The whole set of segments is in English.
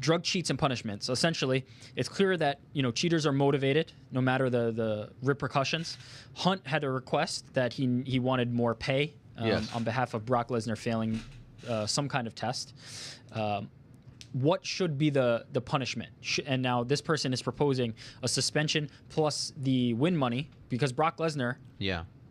drug cheats and punishments. So essentially, it's clear that cheaters are motivated, no matter the repercussions. Hunt had a request that he wanted more pay on behalf of Brock Lesnar failing some kind of test. What should be the punishment? And now this person is proposing a suspension plus the win money because Brock Lesnar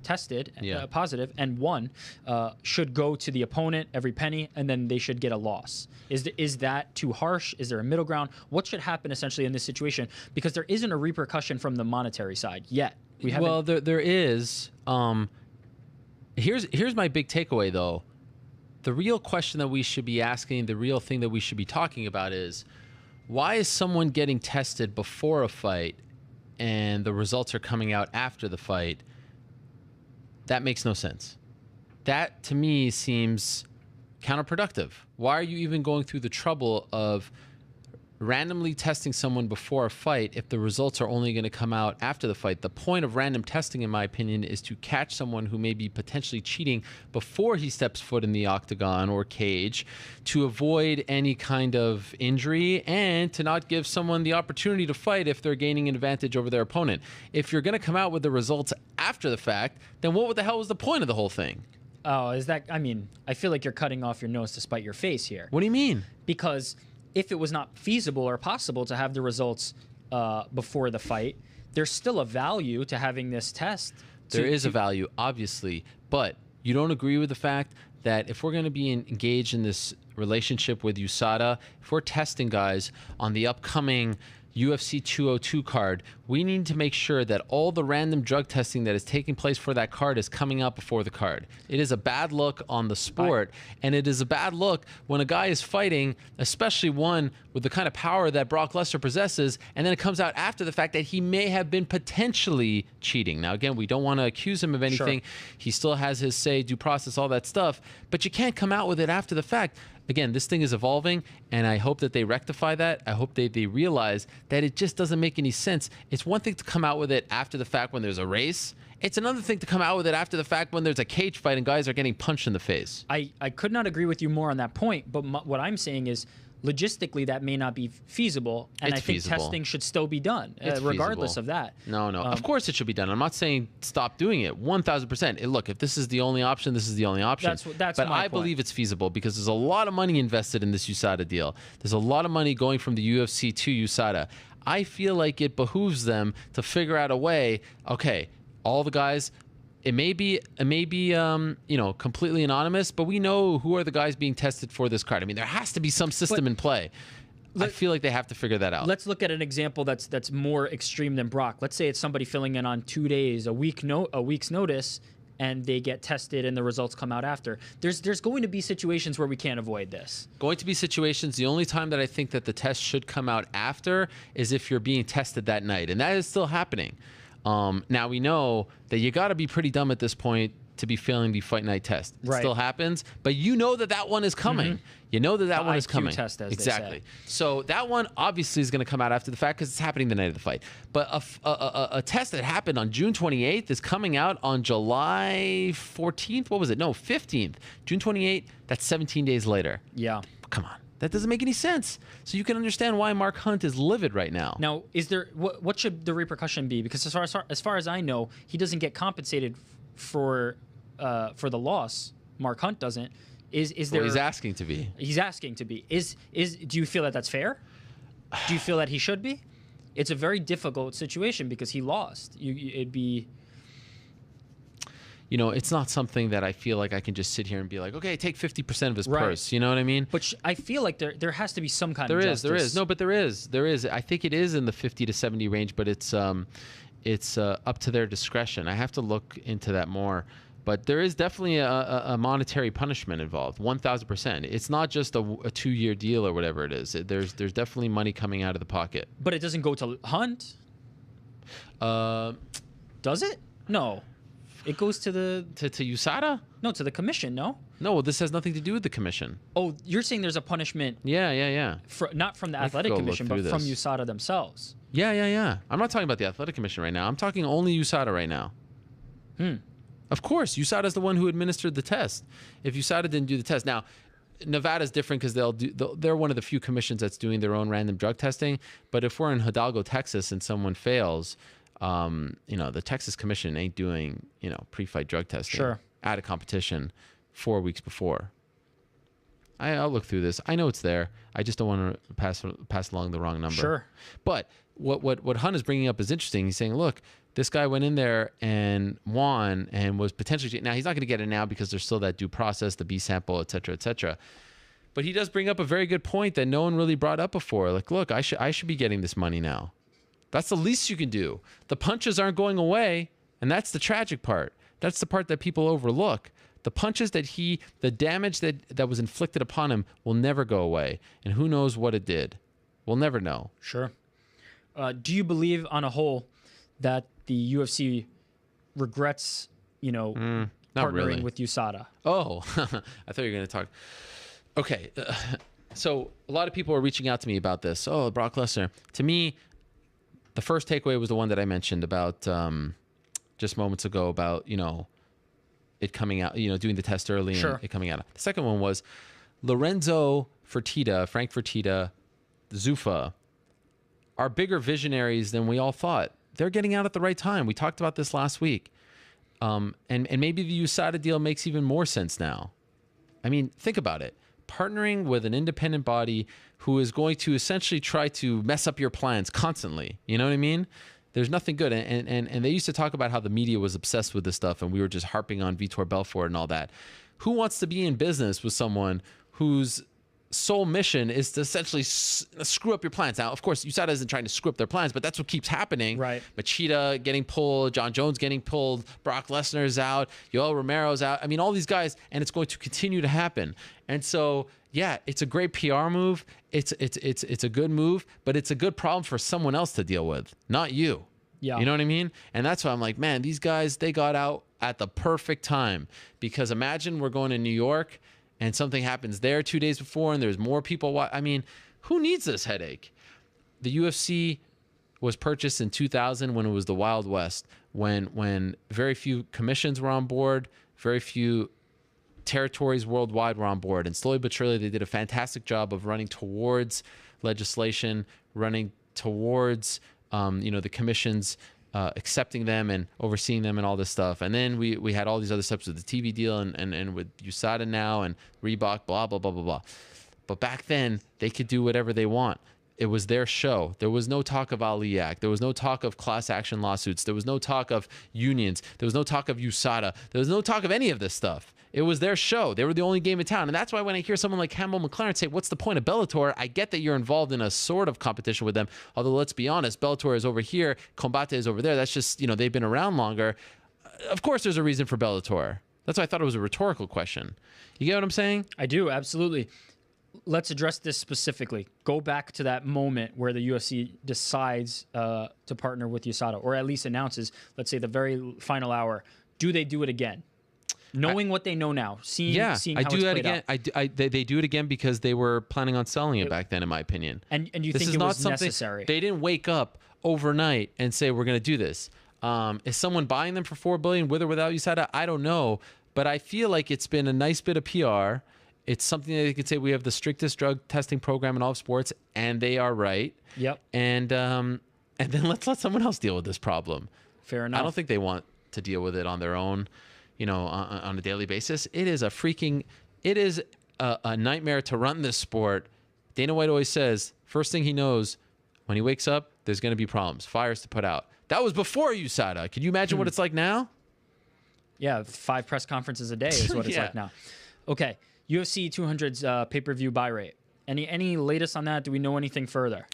tested positive and won, should go to the opponent, every penny, and then they should get a loss. Is that too harsh? Is there a middle ground? What should happen essentially in this situation? Because there isn't a repercussion from the monetary side yet. Well, there is. Here's my big takeaway, though. The real question that we should be asking, the real thing that we should be talking about is, why is someone getting tested before a fight and the results are coming out after the fight? That makes no sense. That, to me, seems counterproductive. Why are you even going through the trouble of randomly testing someone before a fight if the results are only going to come out after the fight? The point of random testing, in my opinion, is to catch someone who may be potentially cheating before he steps foot in the octagon or cage, to avoid any kind of injury and to not give someone the opportunity to fight if they're gaining an advantage over their opponent. If you're going to come out with the results after the fact, then what the hell was the point of the whole thing? Oh, I feel like you're cutting off your nose to spite your face here. What do you mean? Because if it was not feasible or possible to have the results before the fight, there's still a value to having this test. There is a value, obviously, but you don't agree with the fact that if we're going to be engaged in this relationship with USADA, if we're testing guys on the upcoming UFC 202 card, we need to make sure that all the random drug testing that is taking place for that card is coming out before the card. It is a bad look on the sport, and it is a bad look when a guy is fighting, especially one with the kind of power that Brock Lesnar possesses, and then it comes out after the fact that he may have been potentially cheating. Now, again, we don't want to accuse him of anything. Sure. He still has his say, due process, all that stuff, but you can't come out with it after the fact. Again, this thing is evolving, and I hope that they rectify that. I hope they realize that it just doesn't make any sense. It's one thing to come out with it after the fact when there's a race. It's another thing to come out with it after the fact when there's a cage fight and guys are getting punched in the face. I could not agree with you more on that point, but what I'm saying is logistically that may not be feasible, and I think testing should still be done regardless of that. No. Of course it should be done. I'm not saying stop doing it. 1,000%. Look, if this is the only option, this is the only option. That's but my I believe it's feasible because there's a lot of money invested in this USADA deal. There's a lot of money going from the UFC to USADA. I feel like it behooves them to figure out a way. Okay, all the guys. It may be completely anonymous, but we know who are the guys being tested for this card. I mean, there has to be some system in play. I feel like they have to figure that out. Let's look at an example that's more extreme than Brock. Let's say it's somebody filling in on 2 days, a week's notice, and they get tested and the results come out after. There's going to be situations where we can't avoid this. Going to be situations. The only time that I think that the test should come out after is if you're being tested that night, and that is still happening. Now we know that you got to be pretty dumb at this point to be failing the fight night test. It still happens, but you know that one is coming. You know that one is coming. Test, as exactly. They say. So that one obviously is going to come out after the fact because it's happening the night of the fight. But a test that happened on June 28th is coming out on July 14th. What was it? No, 15th. June 28th. That's 17 days later. Yeah. Come on. That doesn't make any sense. So you can understand why Mark Hunt is livid right now. Now, is there what should the repercussion be? Because as far as I know, he doesn't get compensated for the loss. Mark Hunt doesn't. Is there? Well, he's asking to be. He's asking to be. Do you feel that that's fair? Do you feel that he should be? It's a very difficult situation because he lost. It'd be. It's not something that I feel like I can just sit here and be like, okay, take 50% of his purse. You know what I mean? But I feel like there has to be some kind of justice. There is. No, but there is. I think it is in the 50 to 70 range, but it's up to their discretion. I have to look into that more. But there is definitely a monetary punishment involved, 1,000%. It's not just a 2-year deal or whatever it is. There's definitely money coming out of the pocket. But it doesn't go to Hunt? Does it? No. It goes to the... To USADA? No, to the commission, no? No, this has nothing to do with the commission. Oh, you're saying there's a punishment... Yeah. Not from the athletic commission, but from USADA themselves. Yeah. I'm not talking about the athletic commission right now. I'm talking only USADA right now. Of course, USADA is the one who administered the test. If USADA didn't do the test... Now, Nevada's different because they're one of the few commissions that's doing their own random drug testing. But if we're in Hidalgo, Texas, and someone fails, the Texas Commission ain't doing, pre-fight drug testing at a competition 4 weeks before. I'll look through this. I know it's there. I just don't want to pass along the wrong number. Sure. But what Hunt is bringing up is interesting. He's saying, look, this guy went in there and won and was potentially, now he's not going to get it now because there's still that due process, the B sample, et cetera, et cetera. But he does bring up a very good point that no one really brought up before. Like, look, I should be getting this money now. That's the least you can do. The punches aren't going away, and that's the tragic part. That's the part that people overlook. The punches the damage that was inflicted upon him will never go away, and who knows what it did. We'll never know. Sure. Do you believe, on a whole, that the UFC regrets, partnering really with USADA? Oh, I thought you were going to talk. Okay. So a lot of people are reaching out to me about this. Oh, Brock Lesnar. To me, the first takeaway was the one that I mentioned about just moments ago about, it coming out, doing the test early and it coming out. The second one was Frank Fertitta, Zuffa are bigger visionaries than we all thought. They're getting out at the right time. We talked about this last week. And maybe the USADA deal makes even more sense now. I mean, think about it. Partnering with an independent body who is going to essentially try to mess up your plans constantly. You know what I mean? There's nothing good. And they used to talk about how the media was obsessed with this stuff and we were just harping on Vitor Belfort and all that. Who wants to be in business with someone whose sole mission is to essentially screw up your plans? Now, of course, USADA isn't trying to screw up their plans, but that's what keeps happening. Right. Machida getting pulled, John Jones getting pulled, Brock Lesnar's out, Yoel Romero's out. I mean, all these guys, and it's going to continue to happen. And so, yeah, it's a great PR move. It's a good move, but it's a good problem for someone else to deal with, not you. Yeah. You know what I mean? And that's why I'm like, man, these guys, they got out at the perfect time. Because imagine we're going to New York and something happens there 2 days before and there's more people. I mean, who needs this headache? The UFC was purchased in 2000 when it was the Wild West, when very few commissions were on board, very few territories worldwide were on board. And slowly but surely, they did a fantastic job of running towards legislation, running towards, the commissions accepting them and overseeing them and all this stuff. And then we had all these other steps with the TV deal and with USADA now and Reebok, blah, blah, blah, blah, blah. But back then, they could do whatever they want. It was their show. There was no talk of Ali Act. There was no talk of class action lawsuits. There was no talk of unions. There was no talk of USADA. There was no talk of any of this stuff. It was their show. They were the only game in town. And that's why when I hear someone like Campbell McLaren say, what's the point of Bellator? I get that you're involved in a sort of competition with them. Although, let's be honest, Bellator is over here. Combate is over there. That's just, they've been around longer. Of course, there's a reason for Bellator. That's why I thought it was a rhetorical question. You get what I'm saying? I do, absolutely. Let's address this specifically. Go back to that moment where the UFC decides to partner with USADA, or at least announces, let's say, the very final hour. Do they do it again? Knowing what they know now, seeing how it's played out. They do it again because they were planning on selling it back then, in my opinion. And you think it was necessary? They didn't wake up overnight and say, we're going to do this. Is someone buying them for $4 billion with or without USADA? I don't know. But I feel like it's been a nice bit of PR. It's something that they could say we have the strictest drug testing program in all of sports, and they are right. Yep. And then let's let someone else deal with this problem. Fair enough. I don't think they want to deal with it on their own, on a daily basis. It is a nightmare to run this sport. Dana White always says, first thing he knows when he wakes up, there's going to be problems, fires to put out. That was before USADA. Can you imagine what it's like now? Yeah, 5 press conferences a day is what it's like now. Okay. UFC 200's pay-per-view buy rate. Any latest on that? Do we know anything further?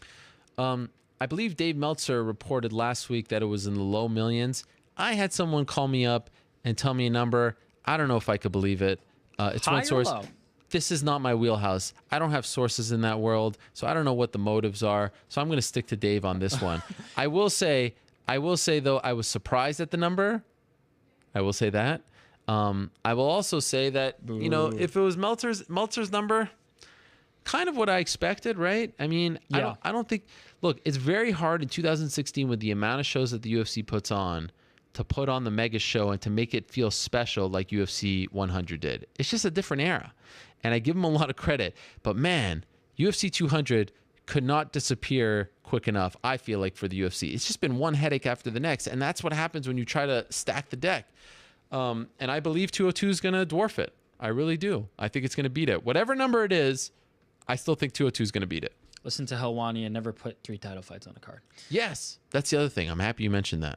I believe Dave Meltzer reported last week that it was in the low millions. I had someone call me up and tell me a number. I don't know if I could believe it. It's high one source. Or low? This is not my wheelhouse. I don't have sources in that world, so I don't know what the motives are. So I'm going to stick to Dave on this one. I will say though, I was surprised at the number. I will say that. I will also say that, if it was Meltzer's number, kind of what I expected, right? I mean, yeah. I don't think, look, it's very hard in 2016 with the amount of shows that the UFC puts on to put on the mega show and to make it feel special like UFC 100 did. It's just a different era. and I give him a lot of credit. But man, UFC 200 could not disappear quick enough, I feel like, for the UFC. It's just been one headache after the next, and that's what happens when you try to stack the deck. And I believe 202 is going to dwarf it. I really do. I think it's going to beat it. Whatever number it is, I still think 202 is going to beat it. Listen to Helwani and never put 3 title fights on the card. Yes, that's the other thing. I'm happy you mentioned that.